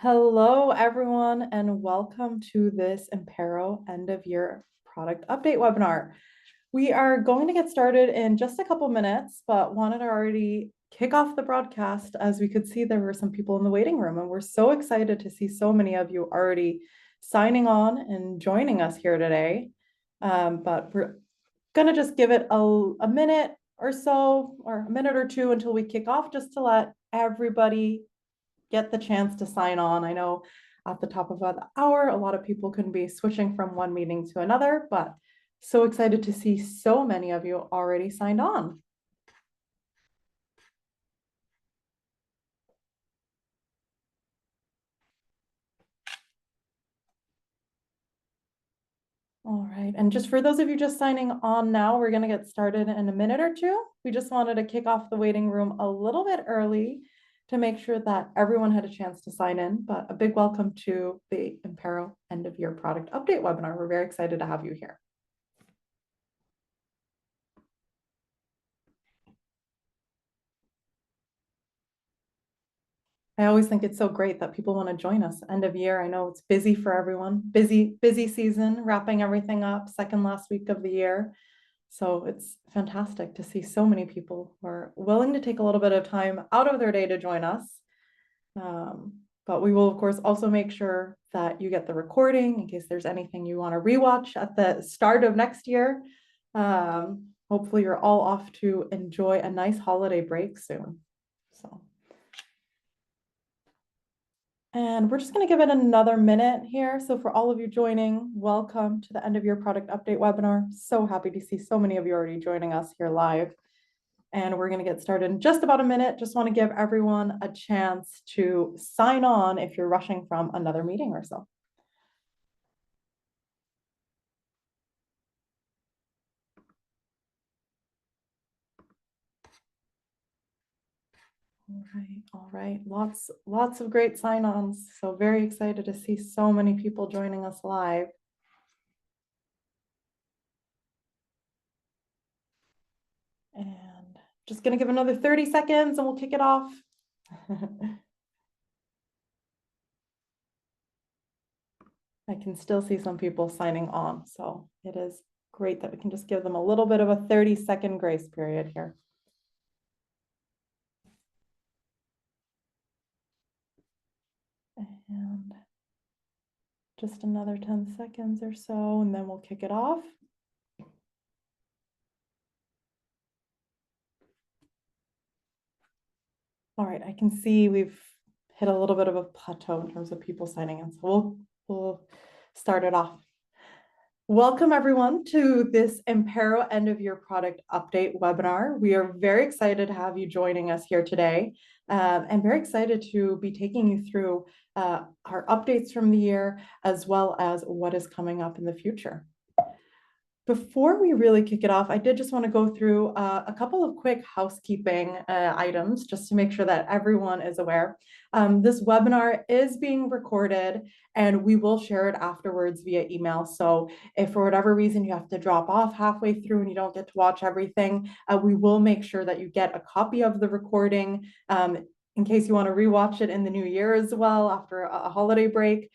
Hello, everyone, and welcome to this Impero end of year product update webinar. We are going to get started in just a couple minutes, but wanted to already kick off the broadcast as we could see there were some people in the waiting room, and we're so excited to see so many of you already signing on and joining us here today. But we're gonna just give it a minute or so, or a minute or two until we kick off, just to let everybody get the chance to sign on. I know at the top of the hour, a lot of people can be switching from one meeting to another, but so excited to see so many of you already signed on. All right, and just for those of you just signing on now, we're gonna get started in a minute or two. We just wanted to kick off the waiting room a little bit early to make sure that everyone had a chance to sign in, but a big welcome to the Impero end of year product update webinar. We're very excited to have you here. I always think it's so great that people want to join us end of year. I know it's busy for everyone, busy season, wrapping everything up, second last week of the year. So it's fantastic to see so many people who are willing to take a little bit of time out of their day to join us. But we will, of course, also make sure that you get the recording in case there's anything you want to rewatch at the start of next year. Hopefully you're all off to enjoy a nice holiday break soon. So. And we're just going to give it another minute here. So for all of you joining, welcome to the end of your product update webinar. So happy to see so many of you already joining us here live. And we're going to get started in just about a minute. Just want to give everyone a chance to sign on if you're rushing from another meeting or so. All right. Lots of great sign-ons. So very excited to see so many people joining us live. And just going to give another 30 seconds and we'll kick it off. I can still see some people signing on, so it is great that we can just give them a little bit of a 30-second grace period here. And just another 10 seconds or so, and then we'll kick it off. All right, I can see we've hit a little bit of a plateau in terms of people signing in, so we'll start it off. Welcome everyone to this Impero end of year product update webinar. We are very excited to have you joining us here today and very excited to be taking you through our updates from the year as well as what is coming up in the future. Before we really kick it off, I did just want to go through a couple of quick housekeeping items just to make sure that everyone is aware. This webinar is being recorded and we will share it afterwards via email. So if for whatever reason you have to drop off halfway through and you don't get to watch everything, we will make sure that you get a copy of the recording in case you want to rewatch it in the new year as well after a holiday break.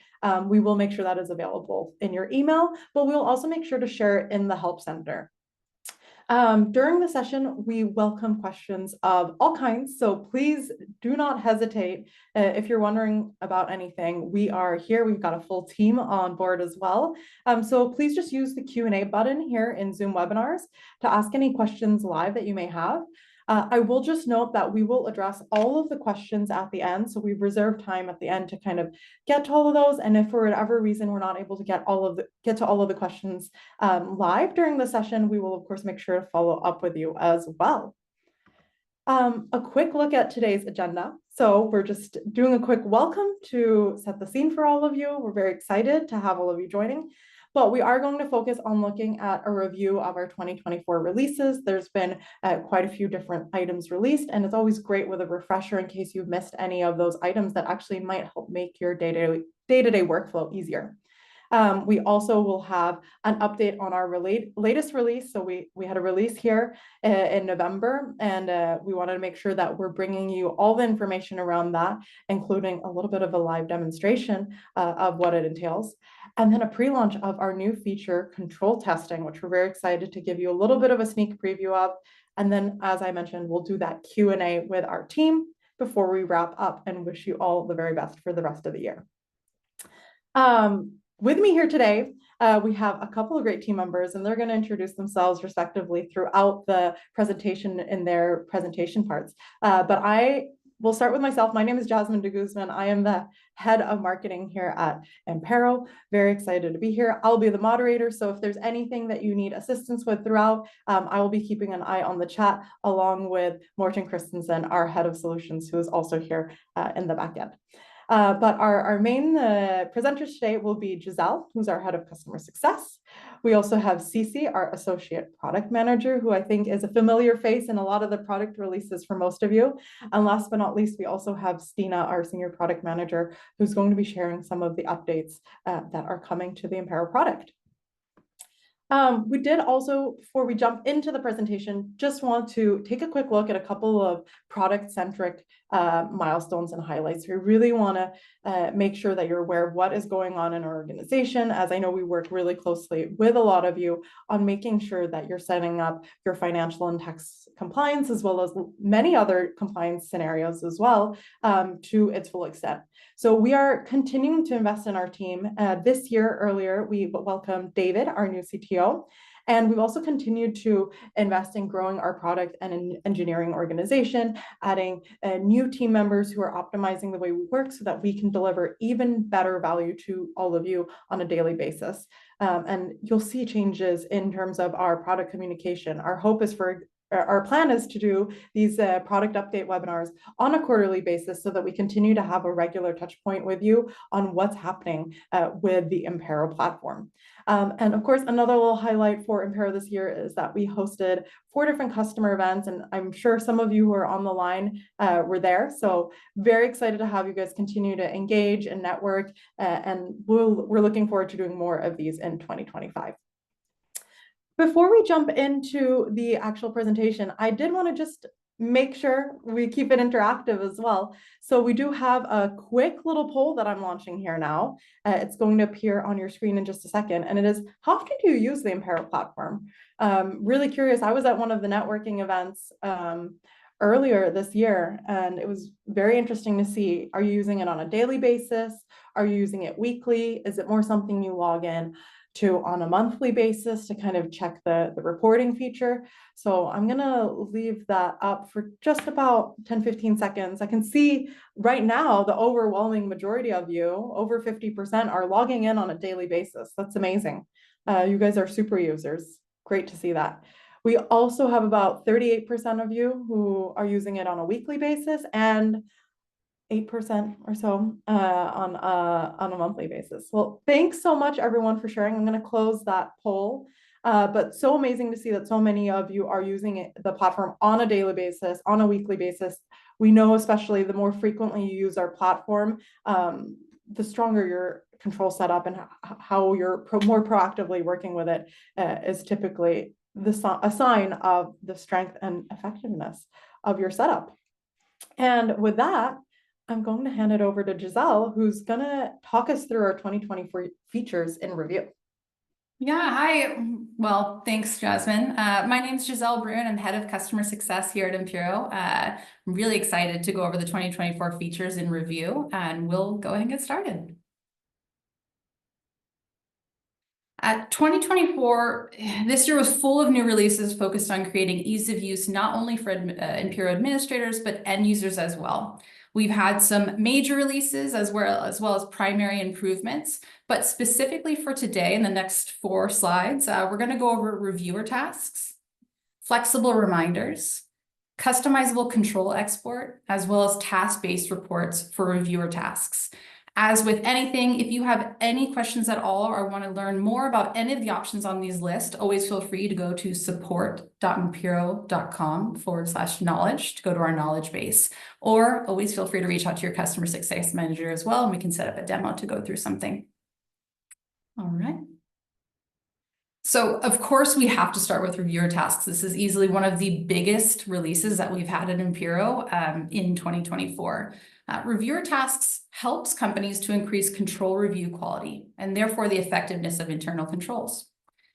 We will make sure that is available in your email, but we'll also make sure to share it in the Help Center. During the session, we welcome questions of all kinds, so please do not hesitate. If you're wondering about anything, we are here. We've got a full team on board as well. So please just use the Q&A button here in Zoom webinars to ask any questions live that you may have. I will just note that we will address all of the questions at the end. So we've reserved time at the end to kind of get to all of those. And if for whatever reason we're not able to get to all of the questions live during the session, we will of course make sure to follow up with you as well. A quick look at today's agenda. So we're just doing a quick welcome to set the scene for all of you. We're very excited to have all of you joining. But we are going to focus on looking at a review of our 2024 releases. There's been quite a few different items released, and it's always great with a refresher in case you've missed any of those items that actually might help make your day-to-day workflow easier. We also will have an update on our latest release. So we had a release here in November, and we wanted to make sure that we're bringing you all the information around that, including a little bit of a live demonstration of what it entails. And then a pre-launch of our new feature, control testing, which we're very excited to give you a little bit of a sneak preview of. And then, as I mentioned, we'll do that Q&A with our team before we wrap up, and wish you all the very best for the rest of the year. With me here today, we have a couple of great team members, and they're going to introduce themselves respectively throughout the presentation in their presentation parts. But I will start with myself. My name is Jasmine de Guzman. I am the head of marketing here at Impero. Very excited to be here. I'll be the moderator, so if there's anything that you need assistance with throughout, I will be keeping an eye on the chat along with Morten Christensen, our head of solutions, who is also here in the back end. But our main presenters today will be Giselle, who's our head of customer success. We also have Cece, our associate product manager, who I think is a familiar face in a lot of the product releases for most of you. And last but not least, we also have Stina, our senior product manager, who's going to be sharing some of the updates that are coming to the Impero product. We did also, before we jump into the presentation, just want to take a quick look at a couple of product-centric milestones and highlights. We really want to make sure that you're aware of what is going on in our organization, as I know we work really closely with a lot of you on making sure that you're setting up your financial and tax compliance, as well as many other compliance scenarios as well, to its full extent. So we are continuing to invest in our team. This year, earlier, we welcomed David, our new CTO, and we've also continued to invest in growing our product and engineering organization, adding new team members who are optimizing the way we work so that we can deliver even better value to all of you on a daily basis. And you'll see changes in terms of our product communication. Our plan is to do these product update webinars on a quarterly basis so that we continue to have a regular touch point with you on what's happening with the Impero platform. And of course, another little highlight for Impero this year is that we hosted 4 different customer events, and I'm sure some of you who are on the line were there. So very excited to have you guys continue to engage and network, and we're looking forward to doing more of these in 2025. Before we jump into the actual presentation, I did want to just make sure we keep it interactive as well. So we do have a quick little poll that I'm launching here now. It's going to appear on your screen in just a second, and it is, how often do you use the Impero platform? Really curious. I was at one of the networking events earlier this year, and it was very interesting to see, are you using it on a daily basis? Are you using it weekly? Is it more something you log in to on a monthly basis to kind of check the reporting feature? So I'm gonna leave that up for just about 10-15 seconds. I can see right now the overwhelming majority of you, over 50%, are logging in on a daily basis. That's amazing. You guys are super users. Great to see that. We also have about 38% of you who are using it on a weekly basis, and 8% or so on a monthly basis. Well, thanks so much, everyone, for sharing. I'm going to close that poll. But so amazing to see that so many of you are using the platform on a daily basis, on a weekly basis. We know, especially the more frequently you use our platform, the stronger your control setup and how you're more proactively working with it is typically a sign of the strength and effectiveness of your setup. And with that, I'm going to hand it over to Giselle, who's going to talk us through our 2024 features in review. Yeah, hi. Well, thanks, Jasmine. My name is Giselle Bruin. I'm head of customer success here at Impero. I'm really excited to go over the 2024 features in review, and we'll go ahead and get started. 2024, this year was full of new releases focused on creating ease of use, not only for Impero administrators, but end users as well. We've had some major releases as well as primary improvements, but specifically for today, in the next 4 slides, we're going to go over reviewer tasks, flexible reminders, customizable control export, as well as task-based reports for reviewer tasks. As with anything, if you have any questions at all or want to learn more about any of the options on these lists, always feel free to go to support.impero.com/knowledge to go to our knowledge base, or always feel free to reach out to your customer success manager as well, and we can set up a demo to go through something. All right. So of course we have to start with reviewer tasks. This is easily one of the biggest releases that we've had at Impero in 2024. Reviewer tasks helps companies to increase control review quality and therefore the effectiveness of internal controls.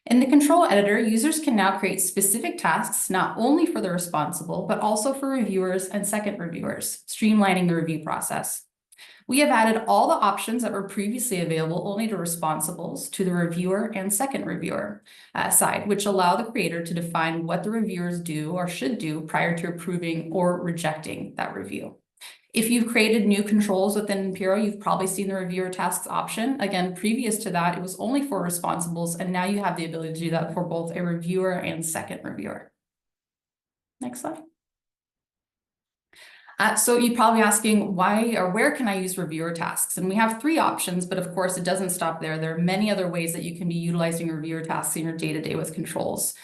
In the control editor, users can now create specific tasks not only for the responsible, but also for reviewers and second reviewers, streamlining the review process. We have added all the options that were previously available only to responsibles to the reviewer and second reviewer side, which allow the creator to define what the reviewers do or should do prior to approving or rejecting that review. If you've created new controls within Impero, you've probably seen the reviewer tasks option. Again, previous to that, it was only for responsibles, and now you have the ability to do that for both a reviewer and second reviewer. Next slide. So you're probably asking why or where can I use reviewer tasks? And we have three options, but of course it doesn't stop there. There are many other ways that you can be utilizing reviewer tasks in your day-to-day with controls.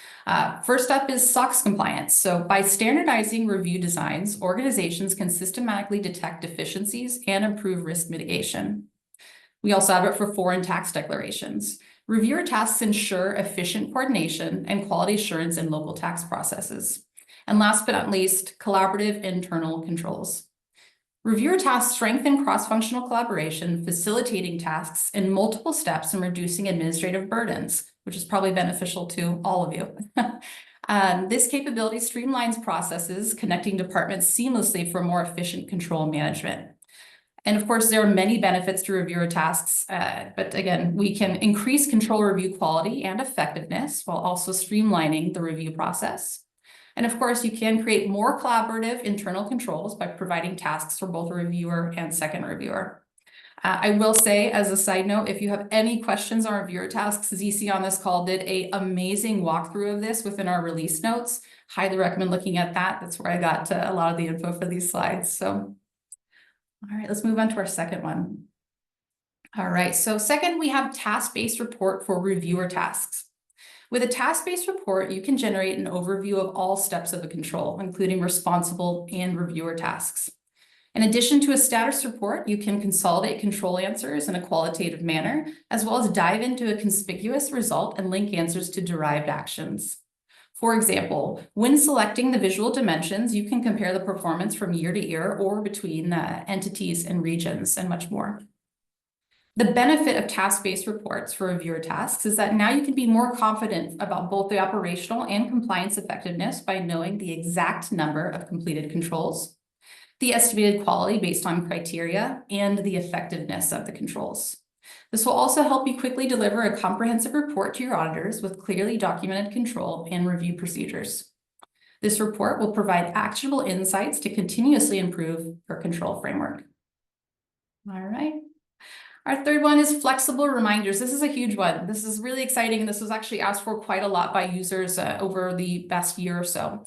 First up is SOX compliance. So by standardizing review designs, organizations can systematically detect deficiencies and improve risk mitigation. We also have it for foreign tax declarations. Reviewer tasks ensure efficient coordination and quality assurance in local tax processes. And last but not least, collaborative internal controls. Reviewer tasks strengthen cross-functional collaboration, facilitating tasks in multiple steps and reducing administrative burdens, which is probably beneficial to all of you. This capability streamlines processes, connecting departments seamlessly for more efficient control management. And of course, there are many benefits to reviewer tasks, but again, we can increase control review quality and effectiveness while also streamlining the review process. And of course, you can create more collaborative internal controls by providing tasks for both a reviewer and second reviewer. I will say, as a side note, if you have any questions on reviewer tasks, ZC on this call did an amazing walkthrough of this within our release notes. Highly recommend looking at that. That's where I got a lot of the info for these slides. So, all right, let's move on to our second one. All right, so second, we have task-based report for reviewer tasks. With a task-based report, you can generate an overview of all steps of a control, including responsible and reviewer tasks. In addition to a status report, you can consolidate control answers in a qualitative manner, as well as dive into a conspicuous result and link answers to derived actions. For example, when selecting the visual dimensions, you can compare the performance from year to year or between entities and regions and much more. The benefit of task-based reports for reviewer tasks is that now you can be more confident about both the operational and compliance effectiveness by knowing the exact number of completed controls, the estimated quality based on criteria, and the effectiveness of the controls. This will also help you quickly deliver a comprehensive report to your auditors with clearly documented control and review procedures. This report will provide actionable insights to continuously improve your control framework. All right. Our third one is flexible reminders. This is a huge one. This is really exciting, and this was actually asked for quite a lot by users over the past year or so.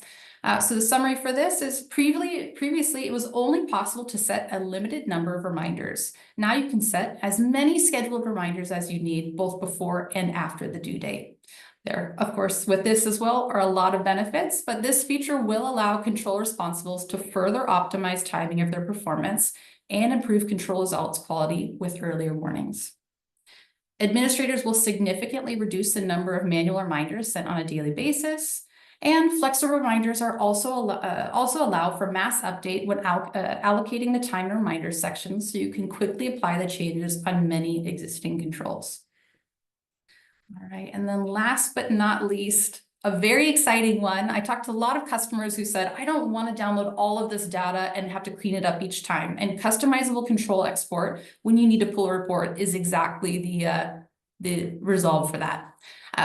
So the summary for this is previously it was only possible to set a limited number of reminders. Now you can set as many scheduled reminders as you need, both before and after the due date. There, of course, with this as well are a lot of benefits, but this feature will allow control responsibles to further optimize timing of their performance and improve control results quality with earlier warnings. Administrators will significantly reduce the number of manual reminders sent on a daily basis, and flexible reminders are also allow for mass update when allocating the time reminders section, so you can quickly apply the changes on many existing controls. All right, and then last but not least, a very exciting one. I talked to a lot of customers who said, I don't want to download all of this data and have to clean it up each time. And customizable control export, when you need to pull a report, is exactly the resolve for that.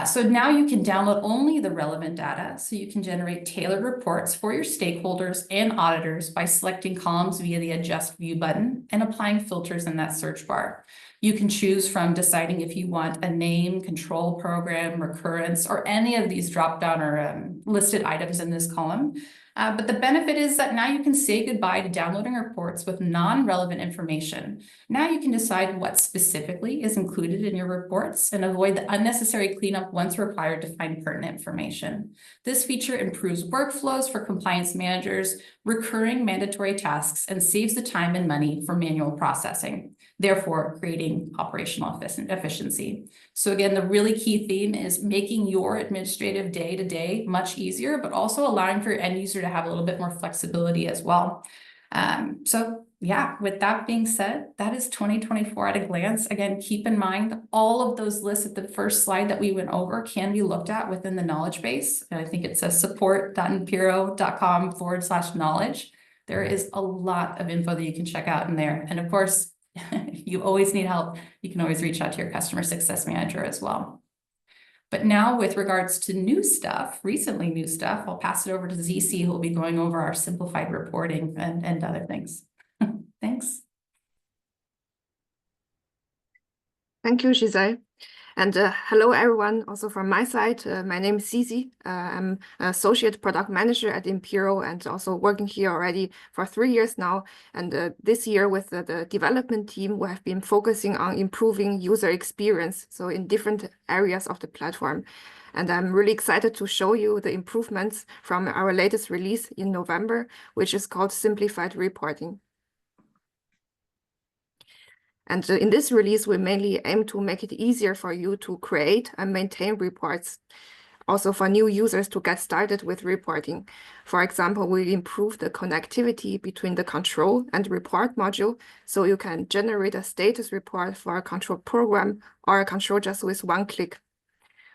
So now you can download only the relevant data, so you can generate tailored reports for your stakeholders and auditors by selecting columns via the Adjust View button and applying filters in that search bar. You can choose from deciding if you want a name, control program, recurrence, or any of these drop-down or listed items in this column. But the benefit is that now you can say goodbye to downloading reports with non-relevant information. Now you can decide what specifically is included in your reports and avoid the unnecessary cleanup once required to find pertinent information. This feature improves workflows for compliance managers, recurring mandatory tasks, and saves the time and money for manual processing. therefore creating operational efficiency. So again, the really key theme is making your administrative day-to-day much easier, but also allowing for your end user to have a little bit more flexibility as well. So yeah, with that being said, that is 2024 at a glance. Again, keep in mind, all of those lists at the first slide that we went over can be looked at within the knowledge base. And I think it says support.impero.com/knowledge. There is a lot of info that you can check out in there. And of course, if you always need help, you can always reach out to your customer success manager as well. But now with regards to new stuff, recently new stuff, I'll pass it over to ZC, who will be going over our simplified reporting and other things. Thanks. Thank you, Giselle. And hello, everyone. Also from my side, my name is Zizi. I'm an associate product manager at Impero and also working here already for 3 years now. And this year with the development team, we have been focusing on improving user experience, so in different areas of the platform. And I'm really excited to show you the improvements from our latest release in November, which is called Simplified Reporting. And in this release, we mainly aim to make it easier for you to create and maintain reports. Also for new users to get started with reporting. For example, we improve the connectivity between the control and report module, so you can generate a status report for a control program or a control just with one click.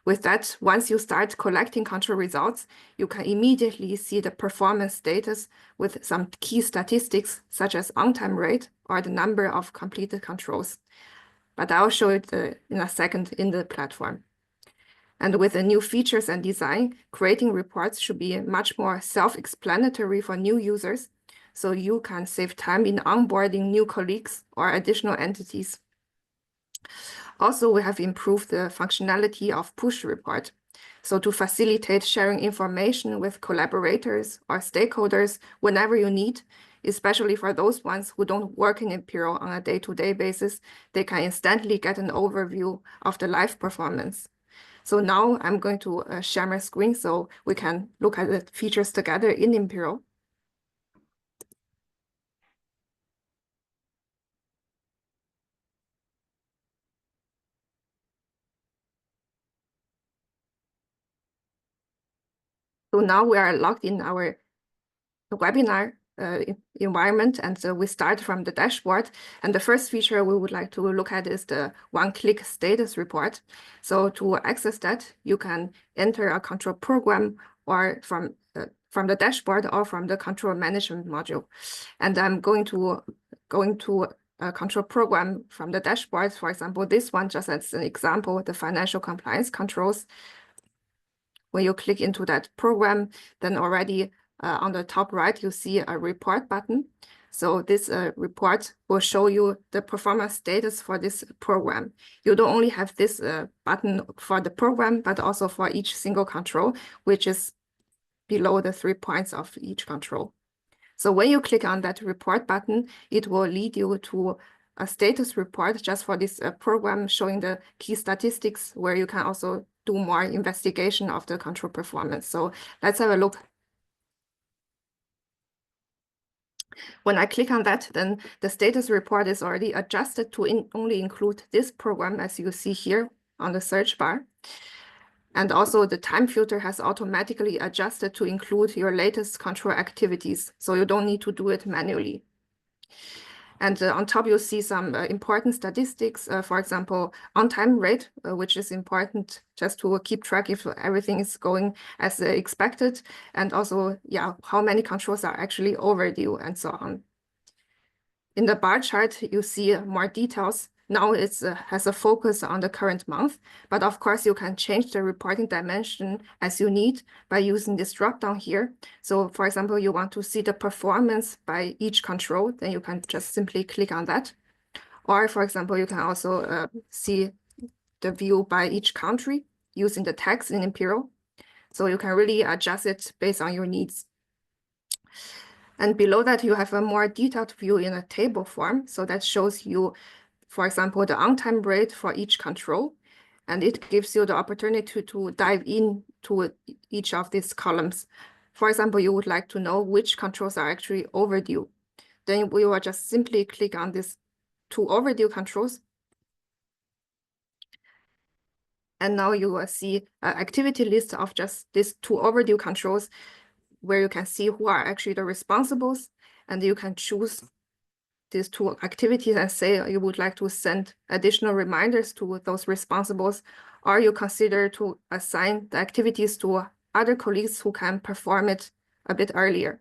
With that, once you start collecting control results, you can immediately see the performance status with some key statistics, such as on-time rate or the number of completed controls. But I'll show it in a second in the platform. And with the new features and design, creating reports should be much more self-explanatory for new users, so you can save time in onboarding new colleagues or additional entities. Also, we have improved the functionality of push report. So to facilitate sharing information with collaborators or stakeholders whenever you need, especially for those ones who don't work in Impero on a day-to-day basis, they can instantly get an overview of the live performance. So now I'm going to share my screen so we can look at the features together in Impero. So now we are logged in our webinar environment, and so we start from the dashboard. And the first feature we would like to look at is the one-click status report. So to access that, you can enter a control program or from the dashboard or from the control management module. And I'm going to a control program from the dashboard. For example, this one, just as an example, the financial compliance controls. When you click into that program, then already on the top right, you see a report button. So this report will show you the performance status for this program. You don't only have this button for the program, but also for each single control, which is below the 3 points of each control. So when you click on that report button, it will lead you to a status report just for this program, showing the key statistics where you can also do more investigation of the control performance. So let's have a look. When I click on that, then the status report is already adjusted to only include this program, as you see here on the search bar. And also the time filter has automatically adjusted to include your latest control activities, so you don't need to do it manually. And on top, you'll see some important statistics, for example, on-time rate, which is important just to keep track if everything is going as expected, and also, yeah, how many controls are actually overdue and so on. In the bar chart, you see more details. Now it has a focus on the current month, but of course you can change the reporting dimension as you need by using this drop-down here. So for example, you want to see the performance by each control, then you can just simply click on that. Or for example, you can also see the view by each country using the text in Impero. So you can really adjust it based on your needs. And below that, you have a more detailed view in a table form. So that shows you, for example, the on-time rate for each control. And it gives you the opportunity to dive into each of these columns. For example, you would like to know which controls are actually overdue. Then we will just simply click on this two overdue controls. And now you will see an activity list of just these two overdue controls where you can see who are actually the responsibles, and you can choose these two activities and say you would like to send additional reminders to those responsibles, or you consider to assign the activities to other colleagues who can perform it a bit earlier.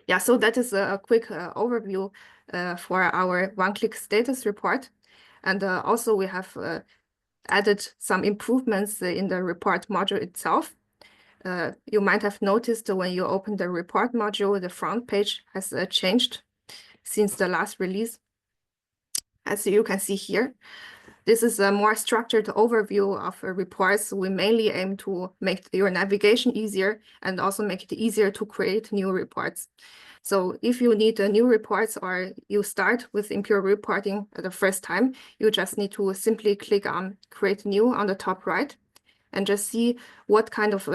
Yeah, so that is a quick overview for our one-click status report. And also we have added some improvements in the report module itself. You might have noticed when you open the report module, the front page has changed since the last release. As you can see here, this is a more structured overview of reports. We mainly aim to make your navigation easier and also make it easier to create new reports. So if you need new reports or you start with Impero reporting the first time, you just need to simply click on Create New on the top right and just see what kind of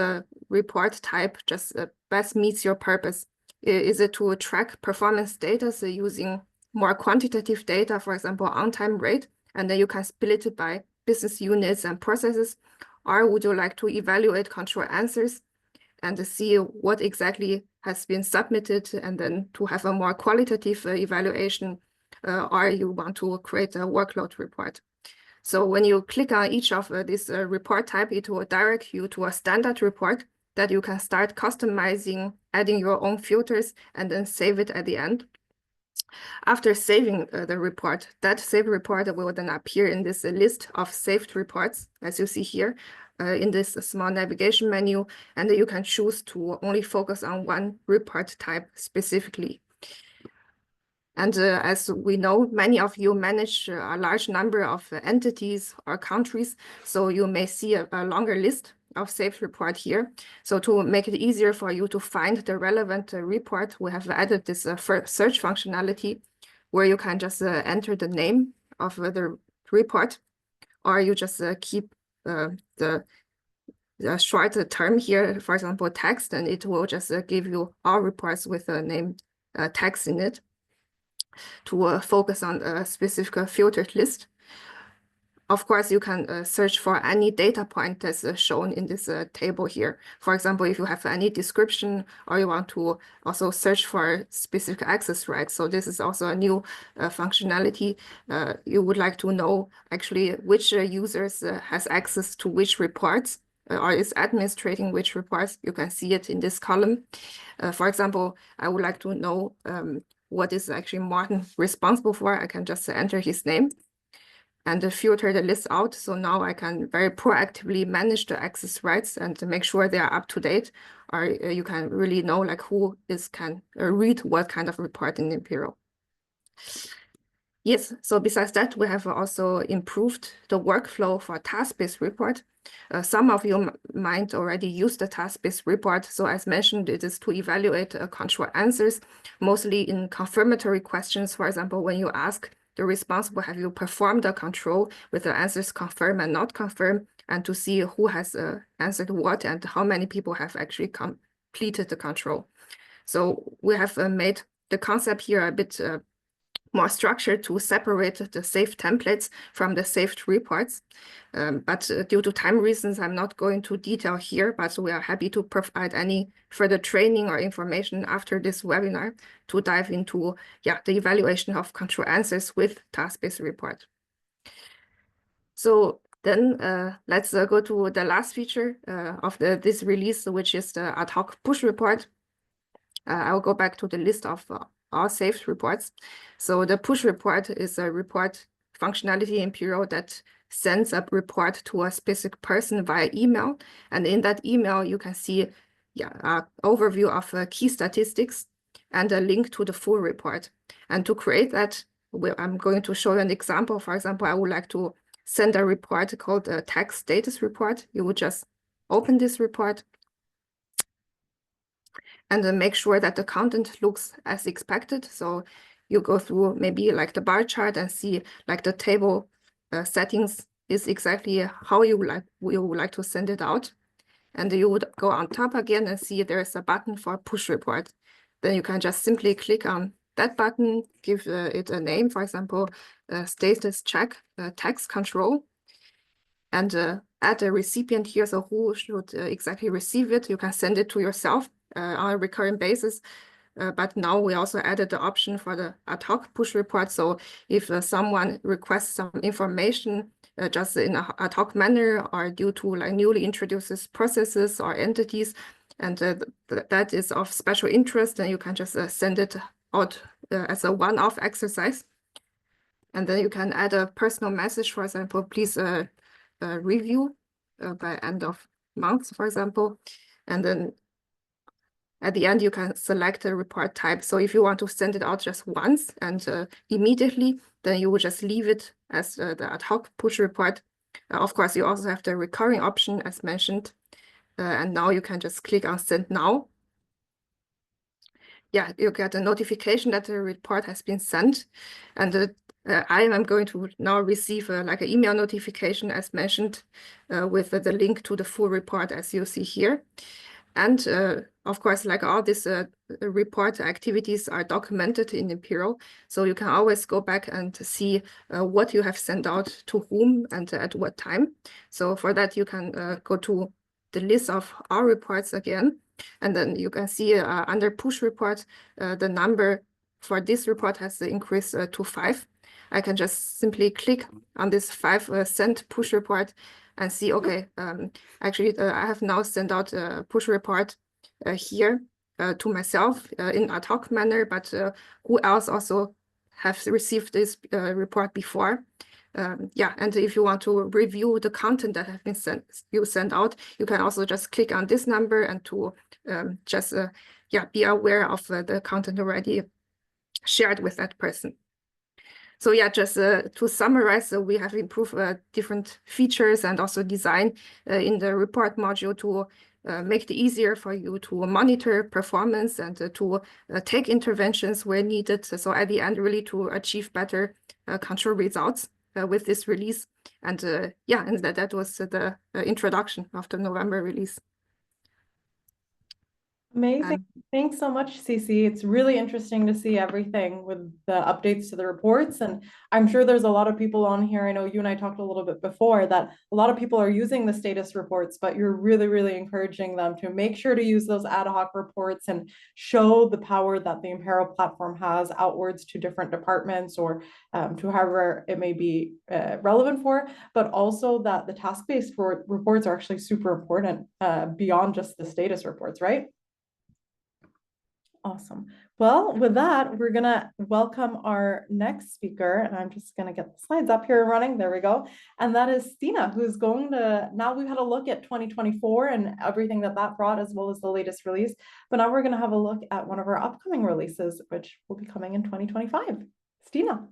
report type just best meets your purpose. Is it to track performance data, so using more quantitative data, for example, on-time rate, and then you can split it by business units and processes? Or would you like to evaluate control answers and see what exactly has been submitted, and then to have a more qualitative evaluation, or you want to create a workload report? So when you click on each of this report type, it will direct you to a standard report that you can start customizing, adding your own filters, and then save it at the end. After saving the report, that saved report will then appear in this list of saved reports, as you see here, in this small navigation menu, and you can choose to only focus on one report type specifically. And as we know, many of you manage a large number of entities or countries, so you may see a longer list of saved report here. So to make it easier for you to find the relevant report, we have added this search functionality where you can just enter the name of the report, or you just keep the short term here, for example, text, and it will just give you all reports with a name text in it to focus on a specific filtered list. Of course, you can search for any data point that's shown in this table here. For example, if you have any description or you want to also search for specific access rights. So this is also a new functionality. You would like to know actually which users has access to which reports or is administrating which reports. You can see it in this column. For example, I would like to know what is actually Martin responsible for. I can just enter his name and filter the list out. So now I can very proactively manage the access rights and to make sure they are up to date, or you can really know like who can read what kind of report in Impero. Yes, so besides that, we have also improved the workflow for task-based report. Some of you might already use the task-based report. So as mentioned, it is to evaluate control answers, mostly in confirmatory questions. For example, when you ask the responsible, have you performed the control, with the answers confirm and not confirm, and to see who has answered what and how many people have actually completed the control. So we have made the concept here a bit more structured to separate the saved templates from the saved reports. But due to time reasons, I'm not going to detail here, but we are happy to provide any further training or information after this webinar to dive into the evaluation of control answers with task-based report. So then let's go to the last feature of this release, which is the ad hoc push report. I'll go back to the list of all saved reports. So the push report is a report functionality in Impero that sends a report to a specific person via email. And in that email, you can see an overview of key statistics and a link to the full report. And to create that, I'm going to show you an example. For example, I would like to send a report called a tax status report. You would just open this report and then make sure that the content looks as expected. So you go through maybe like the bar chart and see like the table settings is exactly how you would like to send it out. And you would go on top again and see there's a button for push report. Then you can just simply click on that button, give it a name, for example, status check tax control, and add a recipient here. So who should exactly receive it? You can send it to yourself on a recurring basis. But now we also added the option for the ad hoc push report. So if someone requests some information just in an ad hoc manner or due to like newly introduced processes or entities, and that is of special interest, then you can just send it out as a one-off exercise. And then you can add a personal message, for example, please review by end of month, for example. And then at the end, you can select a report type. So if you want to send it out just once and immediately, then you would just leave it as the ad hoc push report. Of course, you also have the recurring option as mentioned. And now you can just click on send now. Yeah, you get a notification that the report has been sent. And I am going to now receive like an email notification as mentioned with the link to the full report as you see here. And of course, like all these report activities are documented in Impero. So you can always go back and see what you have sent out to whom and at what time. So for that, you can go to the list of our reports again. And then you can see under push report, the number for this report has increased to 5. I can just simply click on this 5 sent push report and see, okay, actually, I have now sent out a push report here to myself in ad hoc manner, but who else also have received this report before? Yeah, and if you want to review the content that have been sent out, you can also just click on this number and to just yeah, be aware of the content already shared with that person. So yeah, just to summarize, we have improved different features and also design in the report module to make it easier for you to monitor performance and to take interventions where needed. So at the end, really to achieve better control results with this release. And yeah, and that was the introduction of the November release. Amazing. Thanks so much, Cece. It's really interesting to see everything with the updates to the reports. And I'm sure there's a lot of people on here. I know you and I talked a little bit before that a lot of people are using the status reports, but you're really, really encouraging them to make sure to use those ad hoc reports and show the power that the Impero platform has outwards to different departments or to however it may be relevant for, but also that the task-based reports are actually super important beyond just the status reports, right? Awesome. Well, with that, we're going to welcome our next speaker, and I'm just going to get the slides up here running. There we go. And that is Stina, who's going to, now we've had a look at 2024 and everything that brought, as well as the latest release. But now we're going to have a look at one of our upcoming releases, which will be coming in 2025. Stina.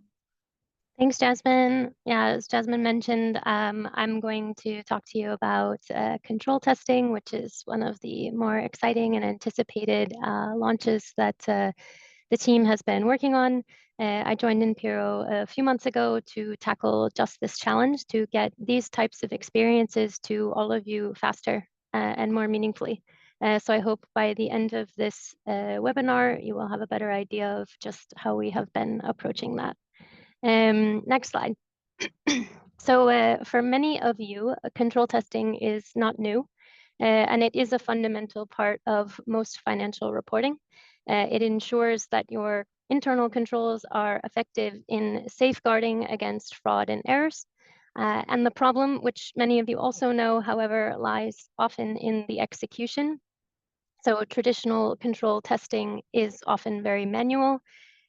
Thanks, Jasmine. Yeah, as Jasmine mentioned, I'm going to talk to you about control testing, which is one of the more exciting and anticipated launches that the team has been working on. I joined Impero a few months ago to tackle just this challenge, to get these types of experiences to all of you faster and more meaningfully. So I hope by the end of this webinar, you will have a better idea of just how we have been approaching that. Next slide. So for many of you, control testing is not new, and it is a fundamental part of most financial reporting. It ensures that your internal controls are effective in safeguarding against fraud and errors. And the problem, which many of you also know, however, lies often in the execution. So traditional control testing is often very manual.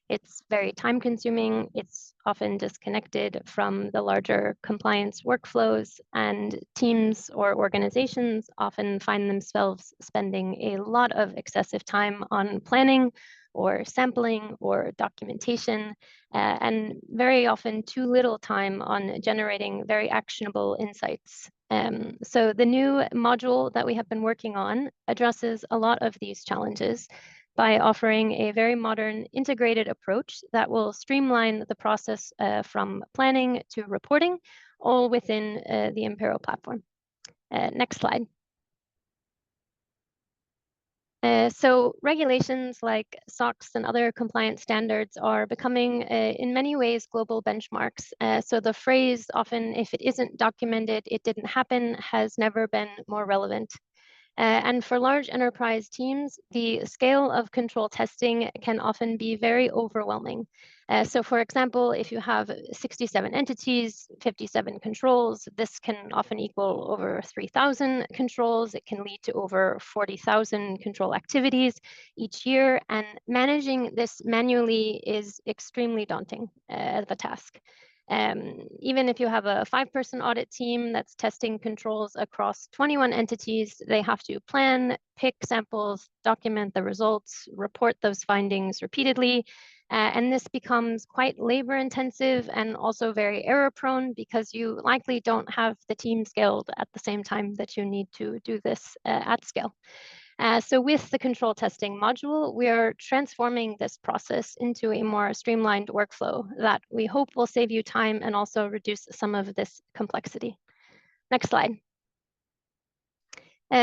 It's very time consuming. It's often disconnected from the larger compliance workflows, and teams or organizations often find themselves spending a lot of excessive time on planning or sampling or documentation, and very often too little time on generating very actionable insights. So the new module that we have been working on addresses a lot of these challenges by offering a very modern integrated approach that will streamline the process from planning to reporting, all within the Impero platform. Next slide. So regulations like SOX and other compliance standards are becoming, in many ways, global benchmarks. So the phrase, often, if it isn't documented, it didn't happen, has never been more relevant. And for large enterprise teams, the scale of control testing can often be very overwhelming. So for example, if you have 67 entities, 57 controls, this can often equal over 3,000 controls. It can lead to over 40,000 control activities each year. And managing this manually is extremely daunting of a task. Even if you have a 5-person audit team that's testing controls across 21 entities, they have to plan, pick samples, document the results, report those findings repeatedly. And this becomes quite labor intensive and also very error prone because you likely don't have the team scaled at the same time that you need to do this at scale. So with the control testing module, we are transforming this process into a more streamlined workflow that we hope will save you time and also reduce some of this complexity. Next slide.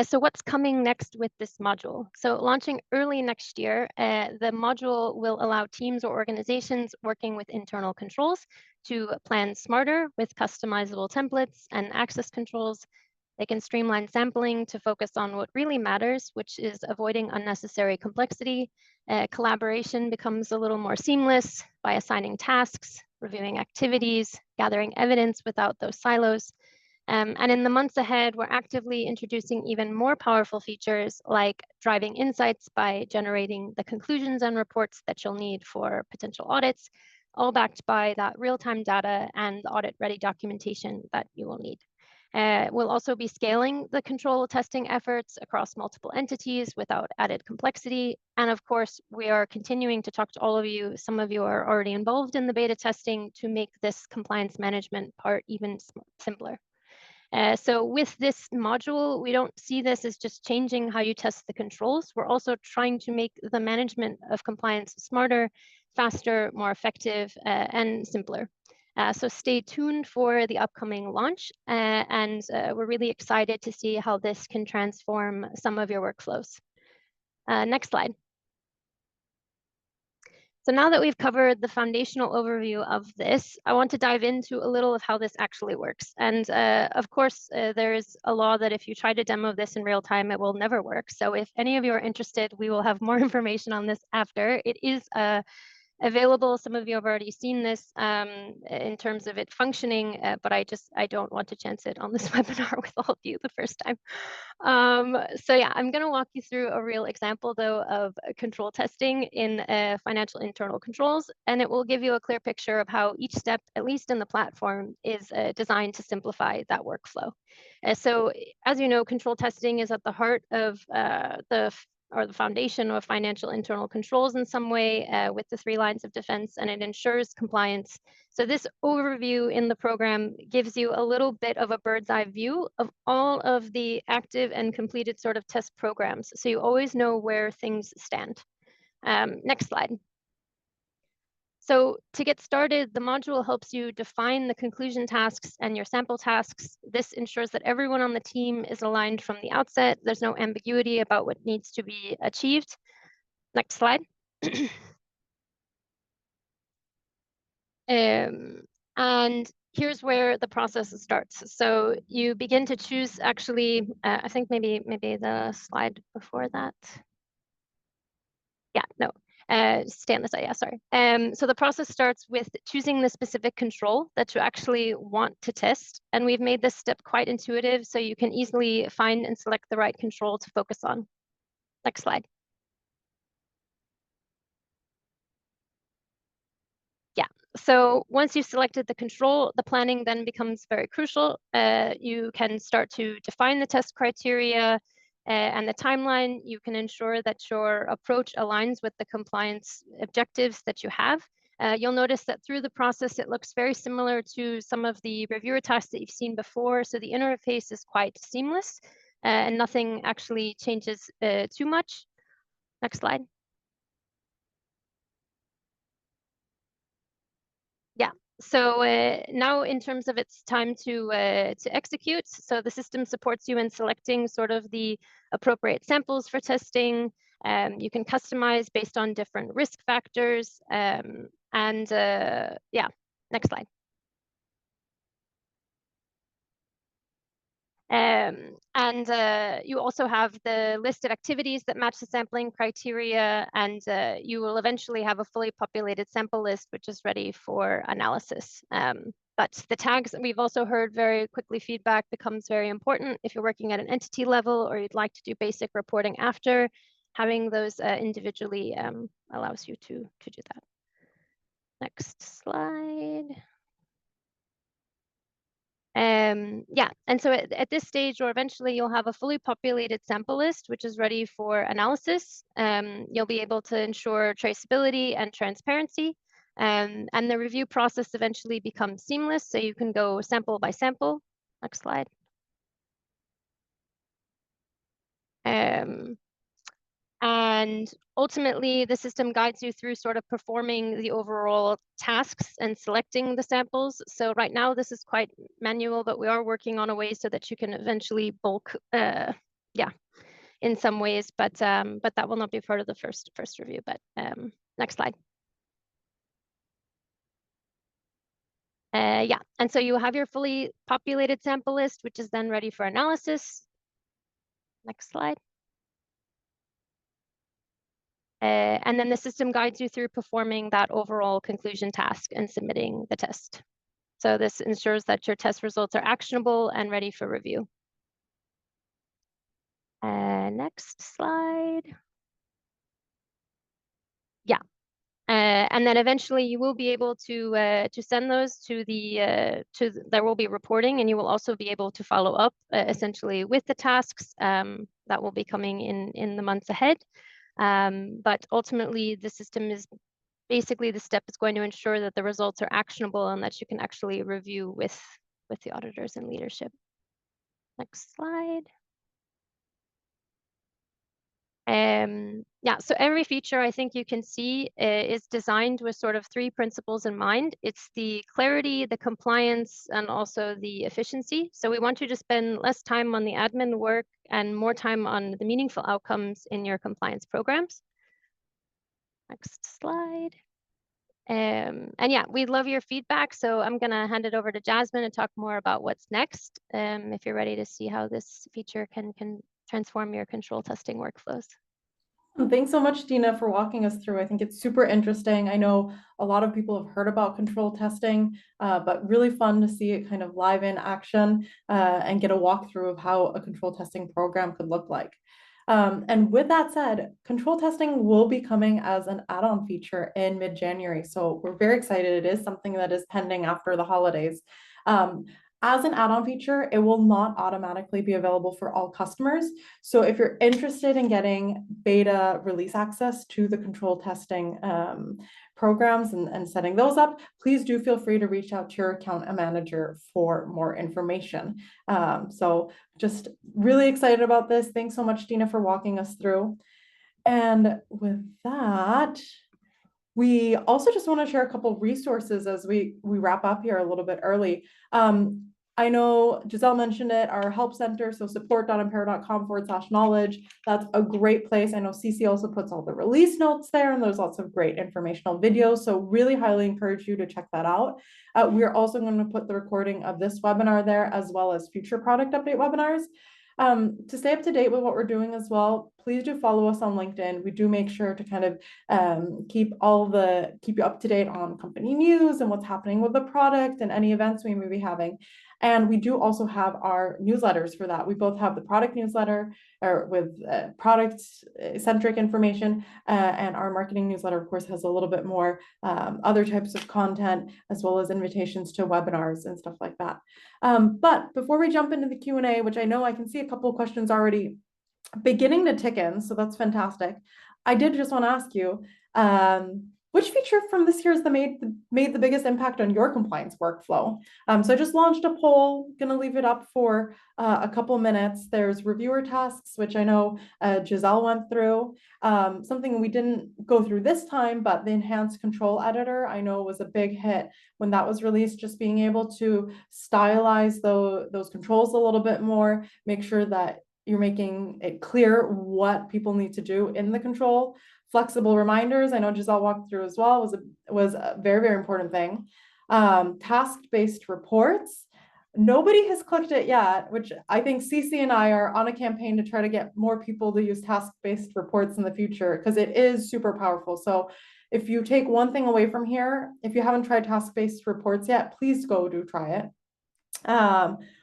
So what's coming next with this module? So launching early next year, the module will allow teams or organizations working with internal controls to plan smarter with customizable templates and access controls. They can streamline sampling to focus on what really matters, which is avoiding unnecessary complexity. Collaboration becomes a little more seamless by assigning tasks, reviewing activities, gathering evidence without those silos. And in the months ahead, we're actively introducing even more powerful features like driving insights by generating the conclusions and reports that you'll need for potential audits, all backed by that real-time data and audit-ready documentation that you will need. We'll also be scaling the control testing efforts across multiple entities without added complexity. And of course, we are continuing to talk to all of you. Some of you are already involved in the beta testing to make this compliance management part even simpler. So with this module, we don't see this as just changing how you test the controls. We're also trying to make the management of compliance smarter, faster, more effective, and simpler. So stay tuned for the upcoming launch, and we're really excited to see how this can transform some of your workflows. Next slide. So now that we've covered the foundational overview of this, I want to dive into a little of how this actually works. And of course, there is a law that if you try to demo this in real time, it will never work. So if any of you are interested, we will have more information on this after. It is available. Some of you have already seen this in terms of it functioning, but I don't want to chance it on this webinar with all of you the first time. So yeah, I'm going to walk you through a real example though of control testing in financial internal controls, and it will give you a clear picture of how each step, at least in the platform, is designed to simplify that workflow. So as you know, control testing is at the heart of the foundation of financial internal controls in some way with the 3 lines of defense, and it ensures compliance. So this overview in the program gives you a little bit of a bird's eye view of all of the active and completed sort of test programs. So you always know where things stand. Next slide. So to get started, the module helps you define the conclusion tasks and your sample tasks. This ensures that everyone on the team is aligned from the outset. There's no ambiguity about what needs to be achieved. Next slide. And here's where the process starts. So you begin to choose actually, I think maybe the slide before that. Yeah, no. Stay on the side, yeah, sorry. So the process starts with choosing the specific control that you actually want to test. And we've made this step quite intuitive so you can easily find and select the right control to focus on. Next slide. Yeah, so once you've selected the control, the planning then becomes very crucial. You can start to define the test criteria, and the timeline. You can ensure that your approach aligns with the compliance objectives that you have. You'll notice that through the process, it looks very similar to some of the reviewer tasks that you've seen before. So the interface is quite seamless and nothing actually changes too much. Next slide. Yeah. So now in terms of it's time to execute, so the system supports you in selecting sort of the appropriate samples for testing, You can customize based on different risk factors. Yeah, next slide. You also have the list of activities that match the sampling criteria, and you will eventually have a fully populated sample list, which is ready for analysis. But the tags, we've also heard very quickly, feedback becomes very important if you're working at an entity level or you'd like to do basic reporting after. Having those individually allows you to do that. Next slide. Yeah, and so at this stage, or eventually, you'll have a fully populated sample list, which is ready for analysis. You'll be able to ensure traceability and transparency, and the review process eventually becomes seamless, so you can go sample by sample. Next slide. And ultimately, the system guides you through sort of performing the overall tasks and selecting the samples. So right now, this is quite manual, but we are working on a way so that you can eventually bulk, yeah, in some ways. But that will not be part of the first review. But next slide. Yeah, and so you have your fully populated sample list, which is then ready for analysis. Next slide. And then the system guides you through performing that overall conclusion task and submitting the test. So this ensures that your test results are actionable and ready for review. Next slide. Yeah. And then eventually you will be able to send those to there will be reporting, and you will also be able to follow up essentially with the tasks that will be coming in the months ahead. But ultimately, the system is basically the step is going to ensure that the results are actionable and that you can actually review with the auditors and leadership. Next slide. Yeah, so every feature I think you can see is designed with sort of 3 principles in mind. It's the clarity, the compliance, and also the efficiency. So we want you to spend less time on the admin work and more time on the meaningful outcomes in your compliance programs. Next slide. And yeah, we love your feedback. So I'm going to hand it over to Jasmine and talk more about what's next, if you're ready to see how this feature can transform your control testing workflows. Thanks so much, Dina, for walking us through. I think it's super interesting. I know a lot of people have heard about control testing, but really fun to see it kind of live in action and get a walkthrough of how a control testing program could look like. And with that said, control testing will be coming as an add-on feature in mid-January. So we're very excited. It is something that is pending after the holidays. As an add-on feature, it will not automatically be available for all customers. So if you're interested in getting beta release access to the control testing programs and setting those up, please do feel free to reach out to your account manager for more information. So just really excited about this. Thanks so much, Dina, for walking us through. And with that, we also just want to share a couple of resources as we wrap up here a little bit early. I know Giselle mentioned it, our help center, so support.impero.com/knowledge. That's a great place. I know CC also puts all the release notes there, and there's lots of great informational videos. So really highly encourage you to check that out. We're also going to put the recording of this webinar there, as well as future product update webinars. To stay up to date with what we're doing as well, please do follow us on LinkedIn. We do make sure to kind of keep you up to date on company news and what's happening with the product and any events we may be having. And we do also have our newsletters for that. We both have the product newsletter with product-centric information, and our marketing newsletter, of course, has a little bit more other types of content, as well as invitations to webinars and stuff like that. But before we jump into the Q&A, which I know I can see a couple of questions already beginning to tick in, so that's fantastic. I did just want to ask you, which feature from this year has made the biggest impact on your compliance workflow? So I just launched a poll, going to leave it up for a couple minutes. There's reviewer tasks, which I know Giselle went through. Something we didn't go through this time, but the enhanced control editor, I know was a big hit when that was released, just being able to stylize those controls a little bit more, make sure that you're making it clear what people need to do in the control. Flexible reminders, I know Giselle walked through as well, was a very, very important thing. Task-based reports. Nobody has clicked it yet, which I think Cece and I are on a campaign to try to get more people to use task-based reports in the future, because it is super powerful. So if you take one thing away from here, if you haven't tried task-based reports yet, please go do try it.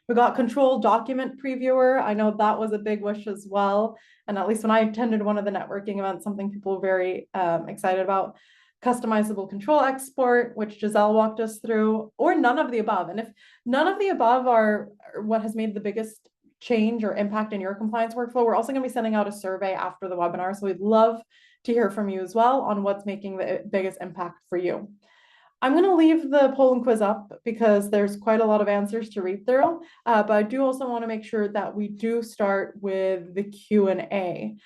We got control document previewer. I know that was a big wish as well. And at least when I attended one of the networking events, something people were very excited about. Customizable control export, which Giselle walked us through, or none of the above. And if none of the above are what has made the biggest change or impact in your compliance workflow, we're also going to be sending out a survey after the webinar. So we'd love to hear from you as well on what's making the biggest impact for you. I'm going to leave the poll and quiz up because there's quite a lot of answers to read through, but I do also want to make sure that we do start with the Q&A.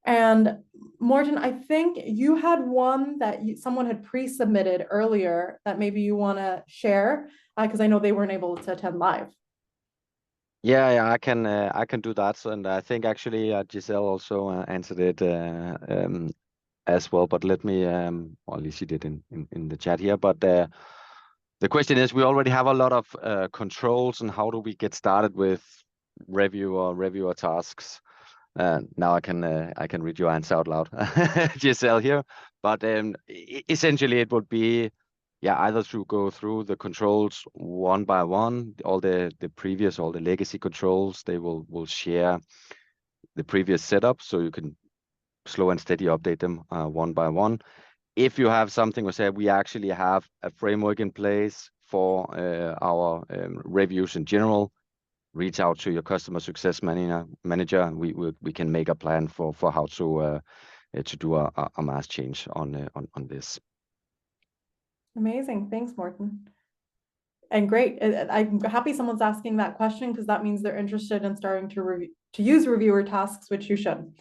And Morten, I think you had one that someone had pre-submitted earlier that maybe you want to share, because I know they weren't able to attend live. Yeah, I can do that. And I think actually Giselle also answered it as well, but let me, well, at least she did in the chat here. But the question is, we already have a lot of controls, and how do we get started with reviewer tasks? Now I can read your answer out loud, Giselle here. But essentially, it would be, yeah, either to go through the controls one by one, all the previous, all the legacy controls, they will share the previous setup, so you can slow and steady update them one by one. If you have something, we say we actually have a framework in place for our reviews in general, reach out to your customer success manager, and we can make a plan for how to do a mass change on this. Amazing, thanks, Morten. And great, I'm happy someone's asking that question, because that means they're interested in starting to use reviewer tasks, which you should.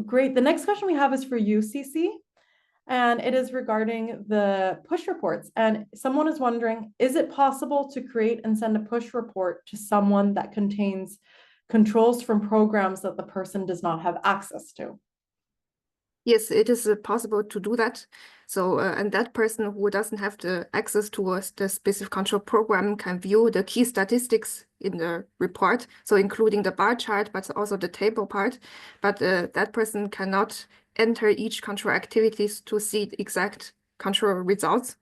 Great. The next question we have is for you, Cece, and it is regarding the push reports. And someone is wondering, is it possible to create and send a push report to someone that contains controls from programs that the person does not have access to? Yes, it is possible to do that. So, and that person who doesn't have the access to the specific control program can view the key statistics in the report, so including the bar chart, but also the table part. But that person cannot enter each control activities to see the exact control results.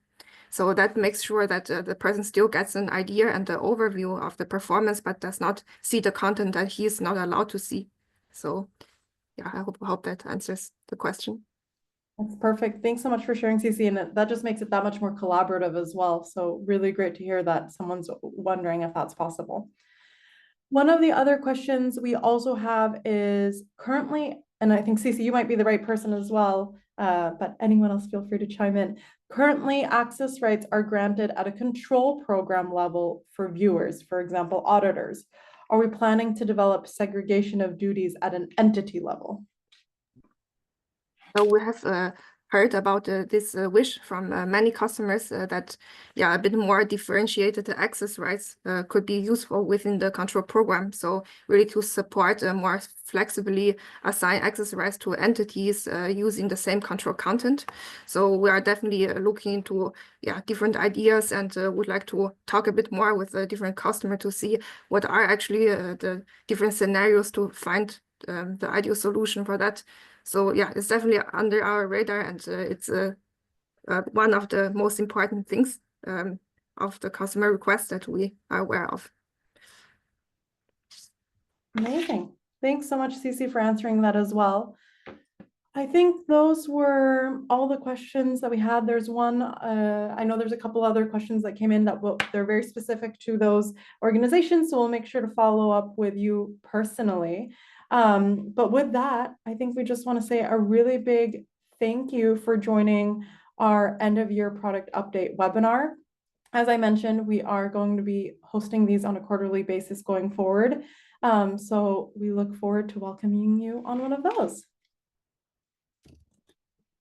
So that makes sure that the person still gets an idea and the overview of the performance, but does not see the content that he is not allowed to see. So yeah, I hope that answers the question. That's perfect. Thanks so much for sharing, Cece. And that just makes it that much more collaborative as well. So really great to hear that someone's wondering if that's possible. One of the other questions we also have is currently, and I think Cece, you might be the right person as well, but anyone else feel free to chime in. Currently, access rights are granted at a control program level for viewers, for example, auditors. Are we planning to develop segregation of duties at an entity level? So we have heard about this wish from many customers that, yeah, a bit more differentiated access rights could be useful within the control program. So really to support more flexibly assign access rights to entities using the same control content. So we are definitely looking into different ideas, and would like to talk a bit more with a different customer to see what are actually the different scenarios to find the ideal solution for that. So yeah, it's definitely under our radar, and it's one of the most important things of the customer request that we are aware of. Amazing. Thanks so much, Cece, for answering that as well. I think those were all the questions that we had. There's one, I know there's a couple other questions that came in that they're very specific to those organizations, so we'll make sure to follow up with you personally. But with that, I think we just want to say a really big thank you for joining our end of year product update webinar. As I mentioned, we are going to be hosting these on a quarterly basis going forward. So we look forward to welcoming you on one of those.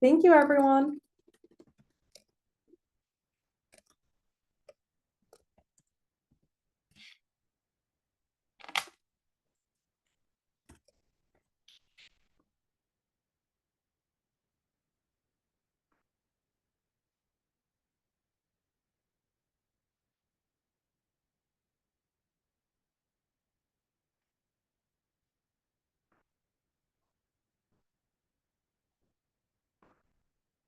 Thank you, everyone.